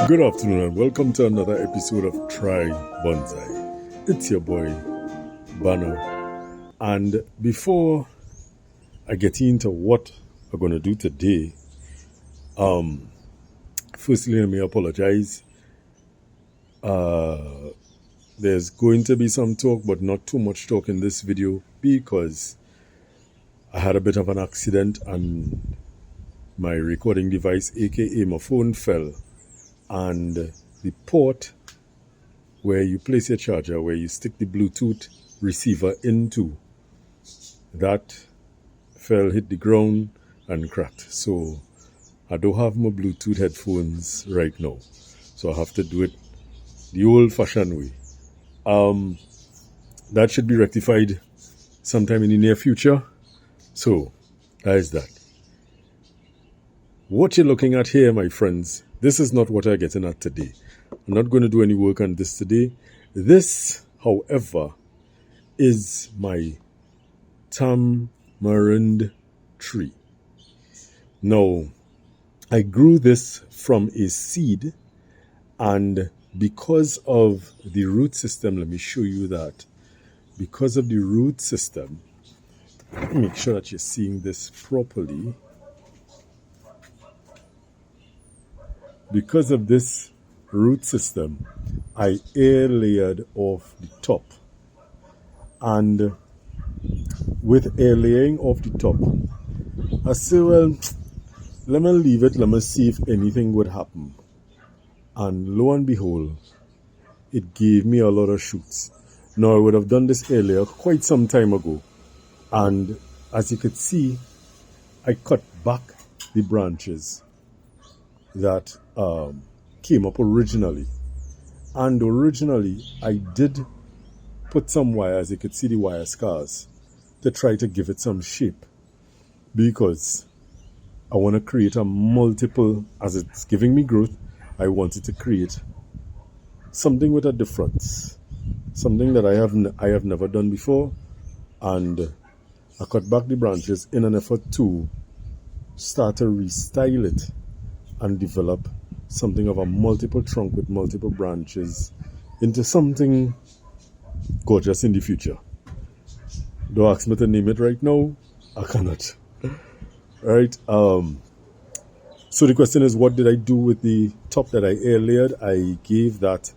Good afternoon and welcome to another episode of Try Bonsai. It's your boy Banner, and before I get into what I'm going to do today, firstly let me apologize. There's going to be some talk, but not too much talk in this video because I had a bit of an accident and my recording device, aka my phone, fell. And the port where you place your charger, where you stick the Bluetooth receiver into, that fell, hit the ground and cracked. So I don't have my Bluetooth headphones right now. So I have to do it the old-fashioned way. That should be rectified sometime in the near future. So that is that. What you're looking at here, my friends, this is not what I'm getting at today. I'm not going to do any work on this today. This, however, is my tamarind tree. Now, I grew this from a seed, and because of the root system, let me show you that. Because of the root system, let me make sure that you're seeing this properly. Because of this root system, I air layered off the top. And with air layering off the top, I said, well, let me leave it, let me see if anything would happen. And lo and behold, it gave me a lot of shoots. Now, I would have done this air layer quite some time ago. And as you could see, I cut back the branches that came up originally. And originally, I did put some wires, you could see the wire scars, to try to give it some shape. Because I want to create a multiple, as it's giving me growth, I wanted to create something with a difference. Something that I have never done before. And I cut back the branches in an effort to start to restyle it and develop something of a multiple trunk with multiple branches into something gorgeous in the future. Don't ask me to name it right now. I cannot. Right? So the question is, what did I do with the top that I air layered? I gave that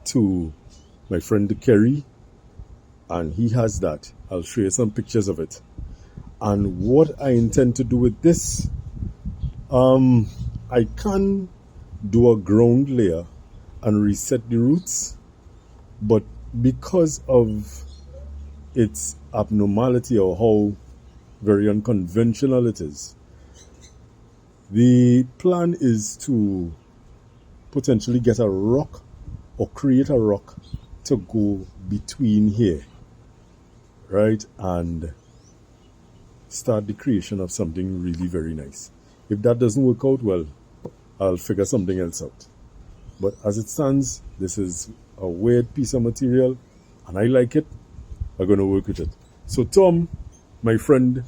to my friend Kerry, and he has that. I'll show you some pictures of it. And what I intend to do with this, I can do a ground layer and reset the roots, but because of its abnormality or how very unconventional it is, the plan is to potentially get a rock or create a rock to go between here, right, and start the creation of something really very nice. If that doesn't work out, well, I'll figure something else out. But as it stands, this is a weird piece of material, and I like it. I'm going to work with it. So Tom, my friend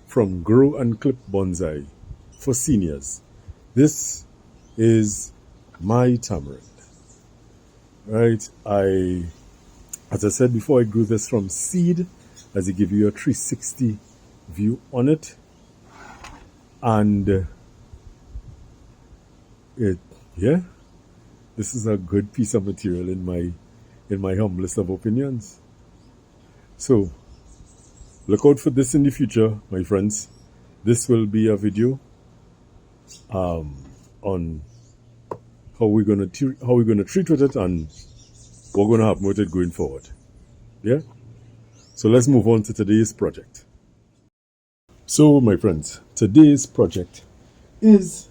from Grow and Clip Bonsai for seniors, this is my tamarind. Right? As I said before, I grew this from seed, as I give you a 360 view on it. And this is a good piece of material in my humblest of opinions. So look out for this in the future, my friends. This will be a video on how we're gonna treat with it and what's gonna happen with it going forward. Yeah. So let's move on to today's project. So, my friends, today's project is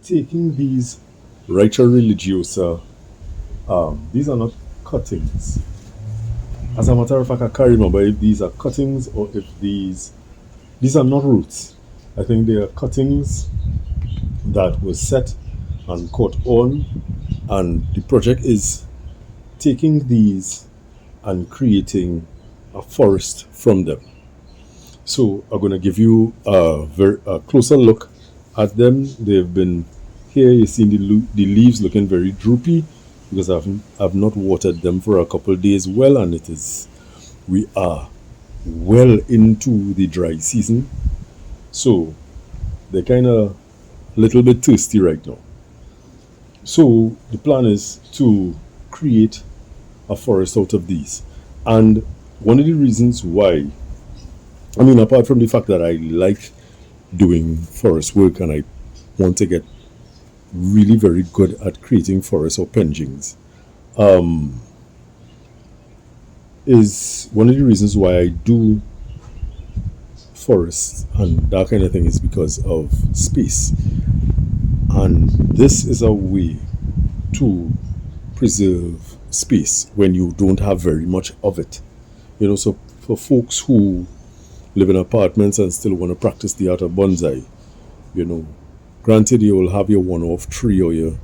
taking these Wrightia Religiousa. These are not cuttings. As a matter of fact, I can't remember if these are cuttings or if these are not roots. I think they are cuttings that were set and caught on, and the project is taking these and creating a forest from them. So I'm going to give you a closer look at them. They've been here you see the leaves looking very droopy because I've not watered them for a couple of days well, and we are well into the dry season, so they're kind of a little bit thirsty right now. So the plan is to create a forest out of these. And one of the reasons why, I mean, apart from the fact that I like doing forest work and I want to get really very good at creating forests or penjings, is one of the reasons why I do forests and that kind of thing is because of space. And this is a way to preserve space when you don't have very much of it. You know, so for folks who live in apartments and still want to practice the art of bonsai, you know, granted you will have your one-off tree or your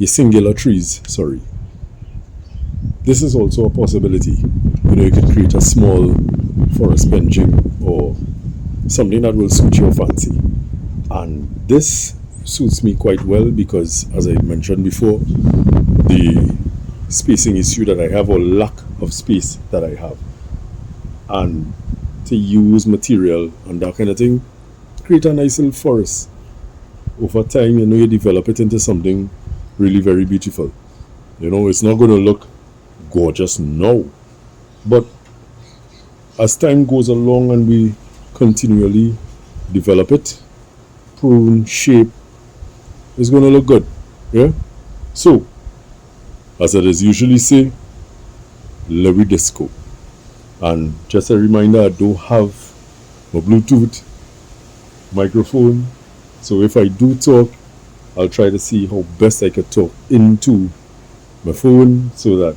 singular trees, sorry. This is also a possibility. You know, you could create a small forest benching or something that will suit your fancy. And this suits me quite well because, as I mentioned before, the spacing issue that I have or lack of space that I have, and to use material and that kind of thing, create a nice little forest. Over time, you know, you develop it into something really very beautiful. You know, it's not going to look gorgeous now, but as time goes along and we continually develop it, prune, shape, it's going to look good. Yeah. So, as I usually say, Lewy Disco. And just a reminder, I don't have a Bluetooth microphone, so if I do talk, I'll try to see how best I could talk into my phone so that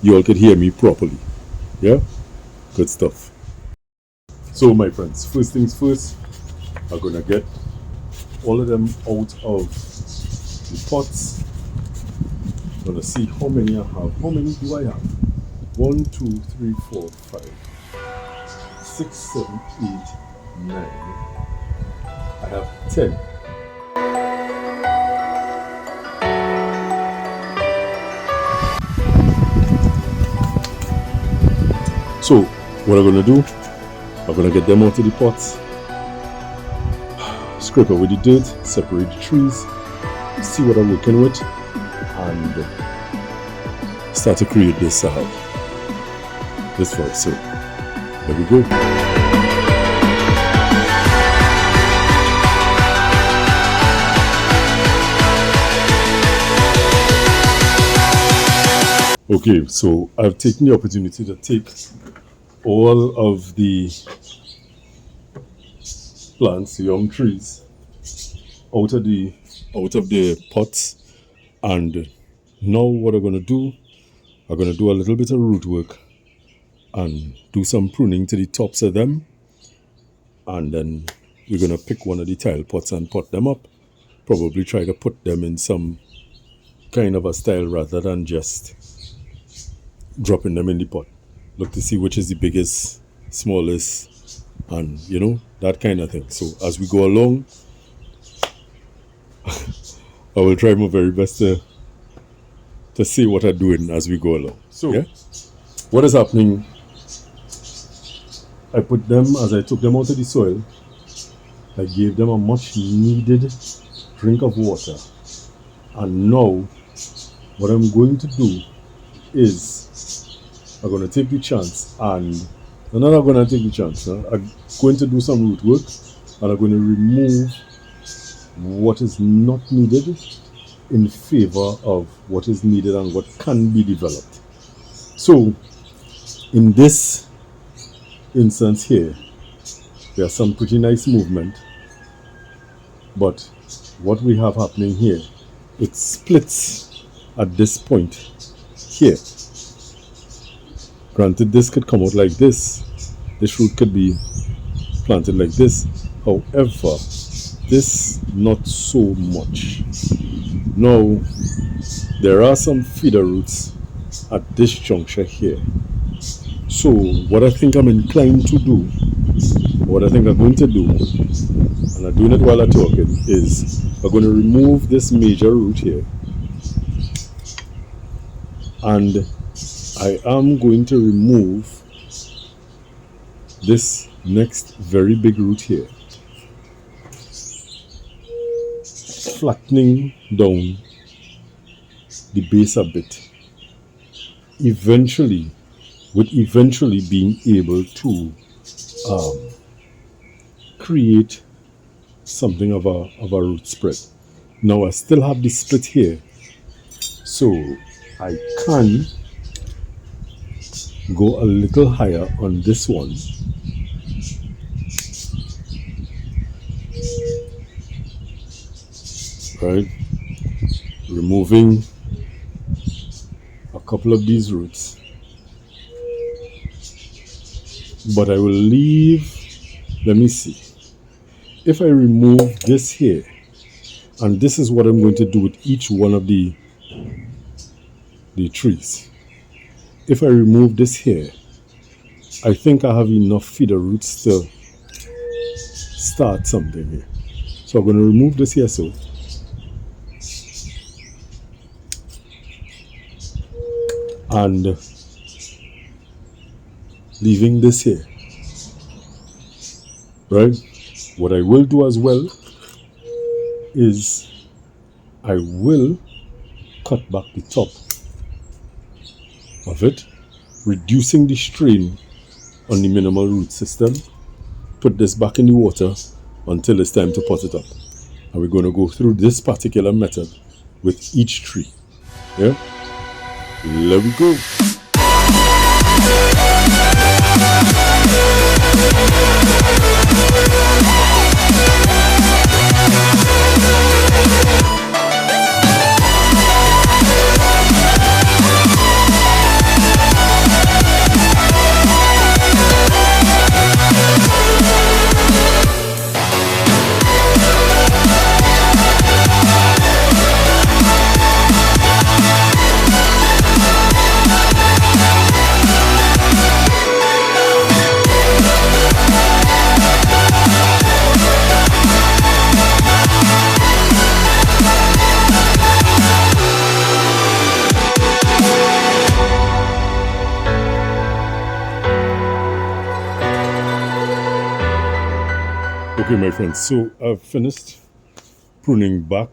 you all could hear me properly. Yeah? Good stuff. So my friends, first things first, I'm going to get all of them out of the pots. I'm going to see how many I have. How many do I have? 1, 2, 3, 4, 5, 6, 7, 8, 9. I have 10. So what I'm going to do, I'm going to get them out of the pots, scrape away the dirt, separate the trees, see what I'm working with, and start to create this forest. So there we go. Okay, so I've taken the opportunity to take all of the plants, young trees, out of the pots, and now what I'm going to do, I'm going to do a little bit of root work and do some pruning to the tops of them, and then we're going to pick one of the tile pots and pot them up, probably try to put them in some kind of a style rather than just dropping them in the pot. Look to see which is the biggest, smallest, and you know, that kind of thing. So as we go along, I will try my very best to see what I'm doing as we go along. So yeah, what is happening, I put them, as I took them out of the soil, I gave them a much needed drink of water, and now what I'm going to do is I'm going to take the chance, and I'm not going to take the chance. I'm going to do some root work, and I'm going to remove what is not needed in favor of what is needed and what can be developed. So in this instance here, there's some pretty nice movement, but what we have happening here, it splits at this point here. Granted, this could come out like this root could be planted like this, however this not so much. Now there are some feeder roots at this juncture here, so what I think I'm inclined to do, what I think I'm going to do, and and I'm doing it while I'm talking, is we're going to remove this major root here, and I am going to remove this next very big root here, flattening down the base a bit, eventually being able to create something of a root spread. Now I still have the split here, so I can go a little higher on this one, right? Removing a couple of these roots, but I will leave, let me see, if I remove this here, and this is what I'm going to do with each one of the trees. If I remove this here, I think I have enough feeder roots to start something here. So I'm going to remove this here, so. And leaving this here, right? What I will do as well is I will cut back the top of it, reducing the strain on the minimal root system. Put this back in the water until it's time to pot it up. And we're going to go through this particular method with each tree. Yeah? Let me go. Okay, my friends, so I've finished pruning back,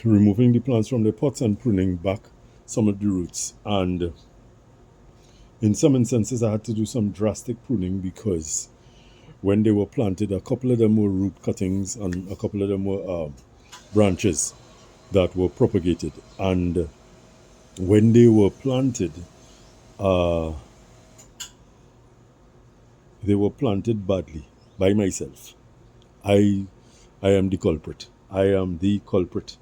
removing the plants from the pots and pruning back some of the roots. And in some instances, I had to do some drastic pruning because when they were planted, a couple of them were root cuttings and a couple of them were branches that were propagated. And when they were planted badly by myself. I am the culprit. I am the culprit.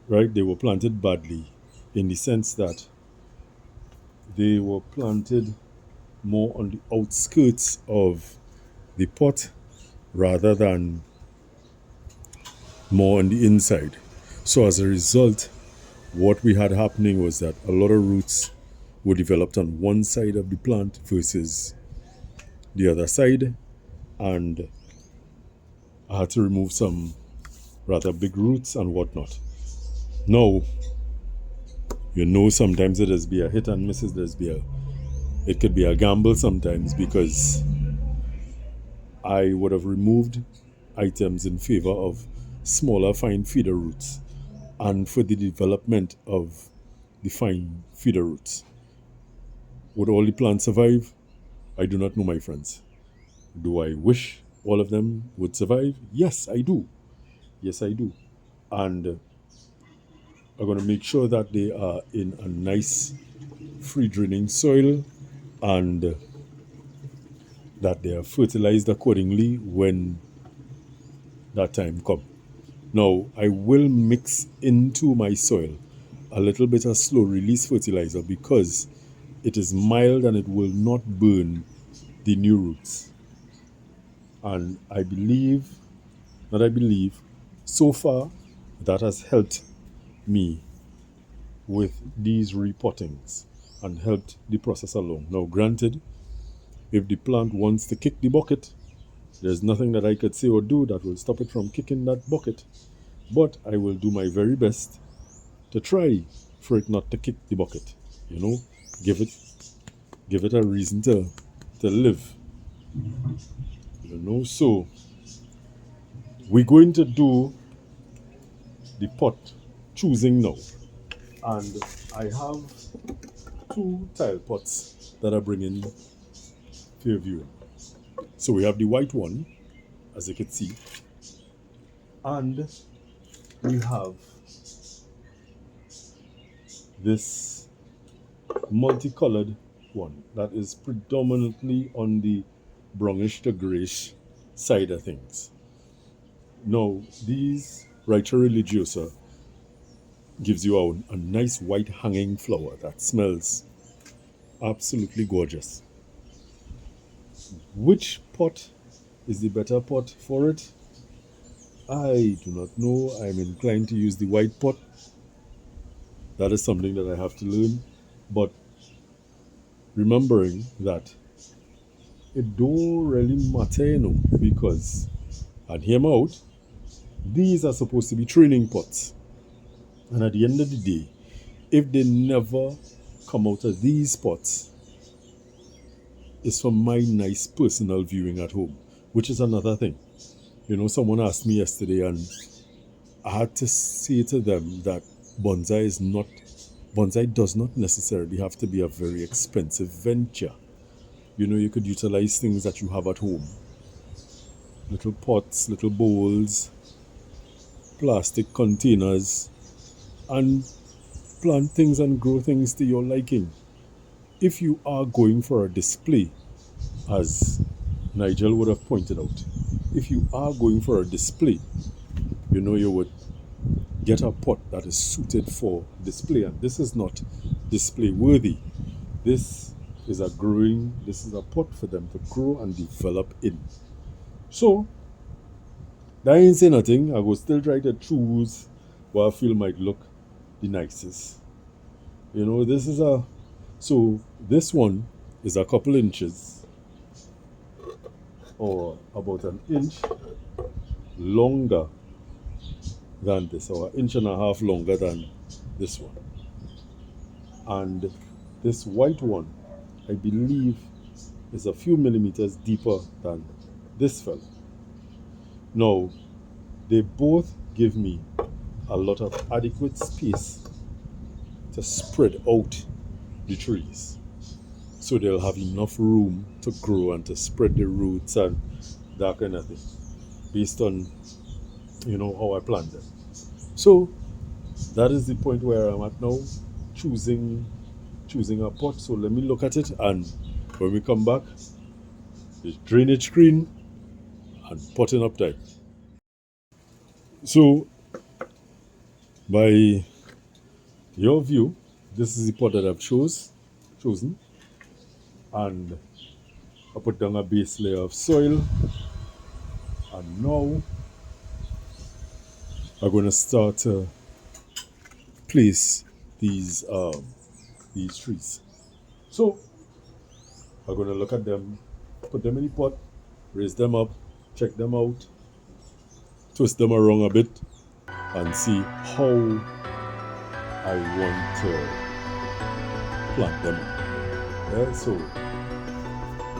Right? They were planted badly in the sense that they were planted more on the outskirts of the pot rather than more on the inside. So as a result, what we had happening was that a lot of roots were developed on one side of the plant versus the other side, and I had to remove some rather big roots and whatnot. Now, you know, sometimes it does be a hit and miss, it could be a gamble sometimes, because I would have removed items in favor of smaller fine feeder roots and for the development of the fine feeder roots. Would all the plants survive? I do not know, my friends. Do I wish all of them would survive? Yes, I do. Yes, I do. And I'm going to make sure that they are in a nice free draining soil and that they are fertilized accordingly when that time comes. Now, I will mix into my soil a little bit of slow release fertilizer because it is mild and it will not burn the new roots. And so far that has helped me with these repottings and helped the process along. Now, granted, if the plant wants to kick the bucket, There's nothing that I could say or do that will stop it from kicking that bucket. But I will do my very best to try for it not to kick the bucket. You know, give it a reason to live. You know, so we're going to do the pot choosing now. And I have two tile pots that are bringing to your viewing. So we have the white one, as you can see, and we have this multicolored one that is predominantly on the brownish to grayish side of things. Now, these Wrightia Religiosa gives you a nice white hanging flower that smells absolutely gorgeous. Which pot is the better pot for it? I do not know. I'm inclined to use the white pot. That is something that I have to learn. But remembering that it don't really matter, you know, because, and hear me out, these are supposed to be training pots. And at the end of the day, if they never come out of these pots, it's for my nice personal viewing at home, which is another thing. You know, someone asked me yesterday, and I had to say to them that bonsai does not necessarily have to be a very expensive venture. You know, you could utilize things that you have at home. Little pots, little bowls, plastic containers, and plant things and grow things to your liking. If you are going for a display, as Nigel would have pointed out, if you are going for a display, you know, you would get a pot that is suited for display. And this is not display worthy. This is a pot for them to grow and develop in. So, that ain't say nothing. I will still try to choose what I feel might look the nicest. You know, this one is a couple inches, or about an inch longer than this, or an inch and a half longer than this one. And this white one, I believe, is a few millimeters deeper than this fellow. Now, they both give me a lot of adequate space to spread out the trees. So they'll have enough room to grow and to spread the roots and that kind of thing, based on, you know, how I planned them. So that is the point where I'm at now, choosing a pot. So let me look at it, and when we come back, the drainage screen and potting up time. So by your view, this is the pot that I've chosen, and I put down a base layer of soil, and now I'm going to start to place these trees. So I'm going to look at them, put them in the pot, raise them up, check them out, twist them around a bit, and see how I want to plant them. Yeah, so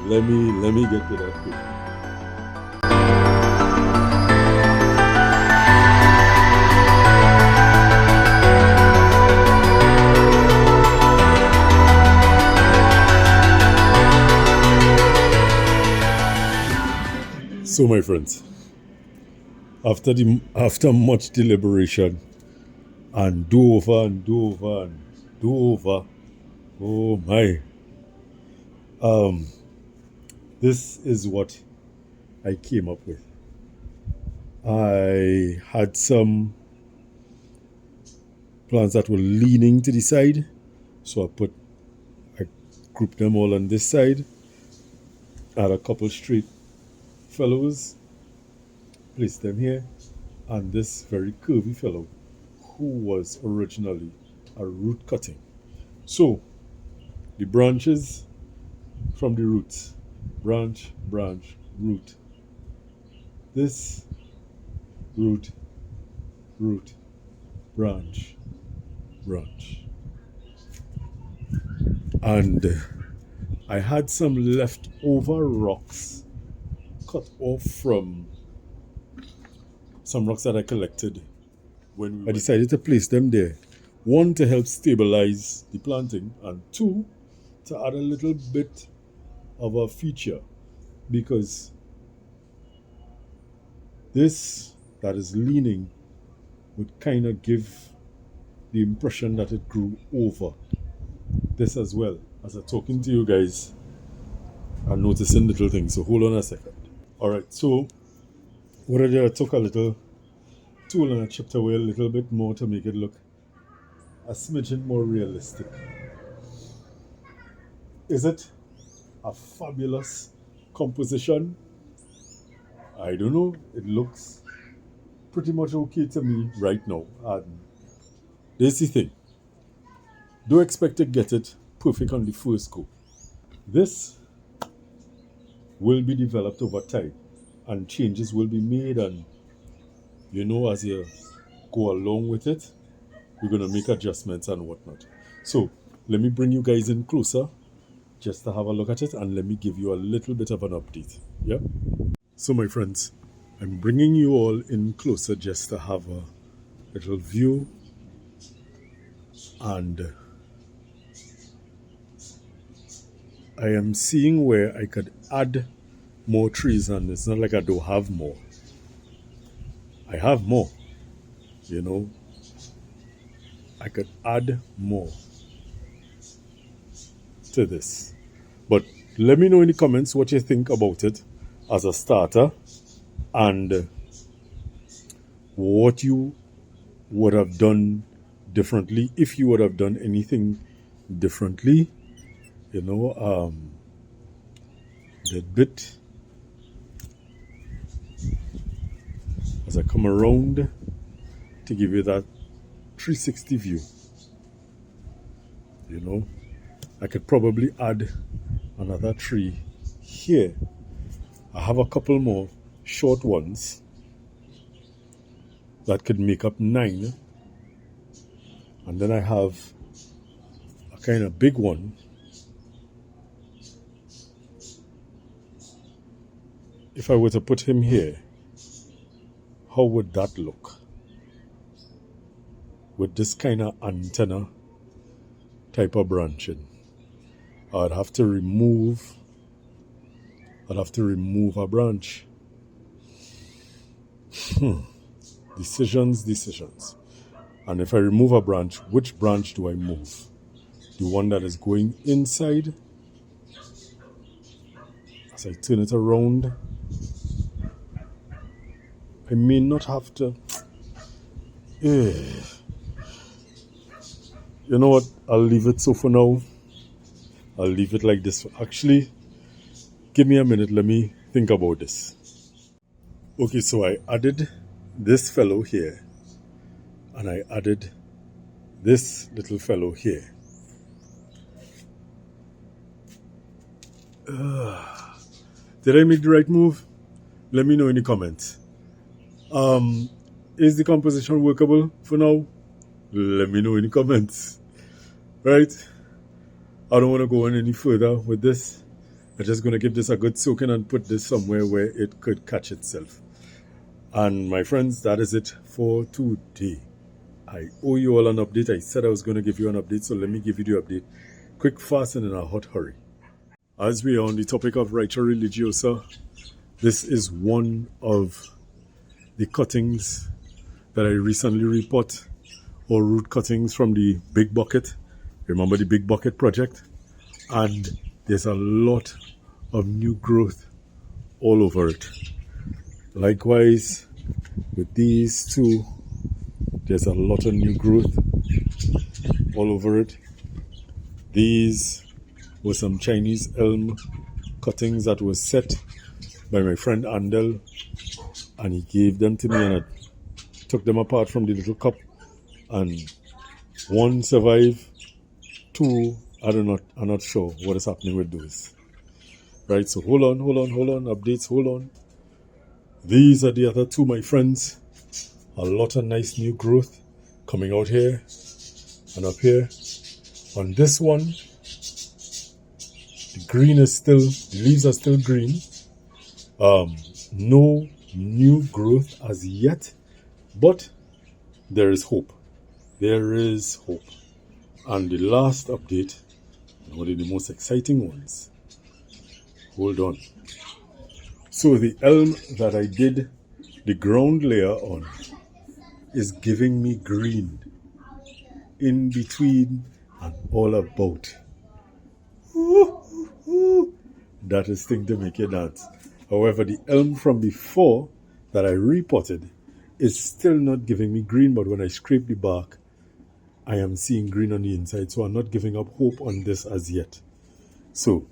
let me get to that quick. So my friends, after much deliberation and do over, oh my, this is what I came up with. I had some plants that were leaning to the side, so I grouped them all on this side. I had a couple straight fellows, placed them here, and this very curvy fellow who was originally a root cutting. So the branches from the roots, branch, root, this root, root, branch, branch. And I had some leftover rocks cut off from some rocks that I collected when I decided to place them there. One, to help stabilize the planting, and two, to add a little bit of a feature, because this that is leaning would kind of give the impression that it grew over this as well. As I'm talking to you guys, I'm noticing little things, so hold on a second. Alright, so what I did, I took a little tool and I chipped away a little bit more to make it look a smidgen more realistic. Is it a fabulous composition? I don't know. It looks pretty much okay to me right now. And this is the thing. Don't expect to get it perfect on the first go. This will be developed over time, and changes will be made, and you know, as you go along with it, we're going to make adjustments and whatnot. So let me bring you guys in closer just to have a look at it, and let me give you a little bit of an update. Yeah. So my friends, I'm bringing you all in closer just to have a little view, and I am seeing where I could add more trees, and it's not like I don't have more. I have more, you know. I could add more to this. But let me know in the comments what you think about it as a starter, and what you would have done differently, if you would have done anything differently. You know, that bit as I come around to give you that 360 view. You know, I could probably add another tree here. I have a couple more short ones that could make up 9, and then I have a kind of big one. If I were to put him here, how would that look? With this kind of antenna type of branching. I'd have to remove a branch. Decisions. And if I remove a branch, which branch do I move? The one that is going inside? As I turn it around, I may not have to. You know what? I'll leave it so for now. I'll leave it like this. Actually, give me a minute. Let me think about this. Okay, so I added this fellow here, and I added this little fellow here. Did I make the right move? Let me know in the comments. Is the composition workable for now? Let me know in the comments. Right? I don't want to go on any further with this. I'm just going to give this a good soaking and put this somewhere where it could catch itself. And my friends, that is it for today. I owe you all an update. I said I was going to give you an update, so let me give you the update. Quick, fast, and in a hot hurry. As we are on the topic of Wrightia Religiousa, this is one of the cuttings that I recently repot, or root cuttings from the big bucket. Remember the big bucket project? And there's a lot of new growth all over it. Likewise, with these two, there's a lot of new growth all over it. These were some Chinese elm cuttings that were set by my friend Andel, and he gave them to me, and I took them apart from the little cup, and one survived, two, I'm not sure what is happening with those. Right, so hold on, updates, hold on. These are the other two, my friends. A lot of nice new growth coming out here and up here. On this one, the leaves are still green. No new growth as yet, but there is hope. There is hope. And the last update, one of the most exciting ones. Hold on. So the elm that I did the ground layer on is giving me green in between and all about. That is thing to make you dance. However, the elm from before that I repotted is still not giving me green, but when I scrape the bark, I am seeing green on the inside, so I'm not giving up hope on this as yet. So,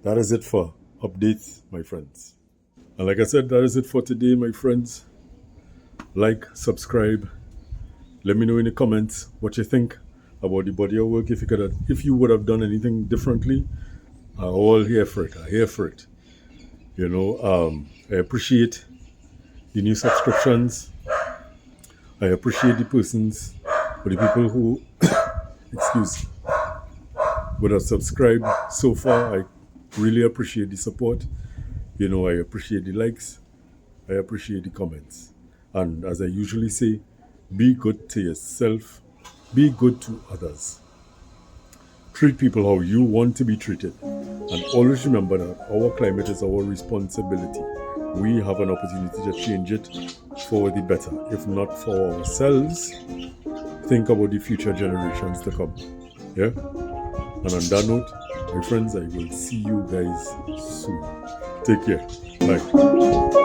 that is it for updates, my friends. And like I said, that is it for today, my friends. Like, subscribe. Let me know in the comments what you think about the body of work. If you would have done anything differently, I'm all here for it. I'm here for it. I appreciate the new subscriptions. I appreciate the persons or the people who, would have subscribed so far. I really appreciate the support. I appreciate the likes. I appreciate the comments. And as I usually say, be good to yourself. Be good to others. Treat people how you want to be treated. And always remember that our climate is our responsibility. We have an opportunity to change it for the better. If not for ourselves, think about the future generations to come. Yeah? And on that note, my friends, I will see you guys soon. Take care. Bye.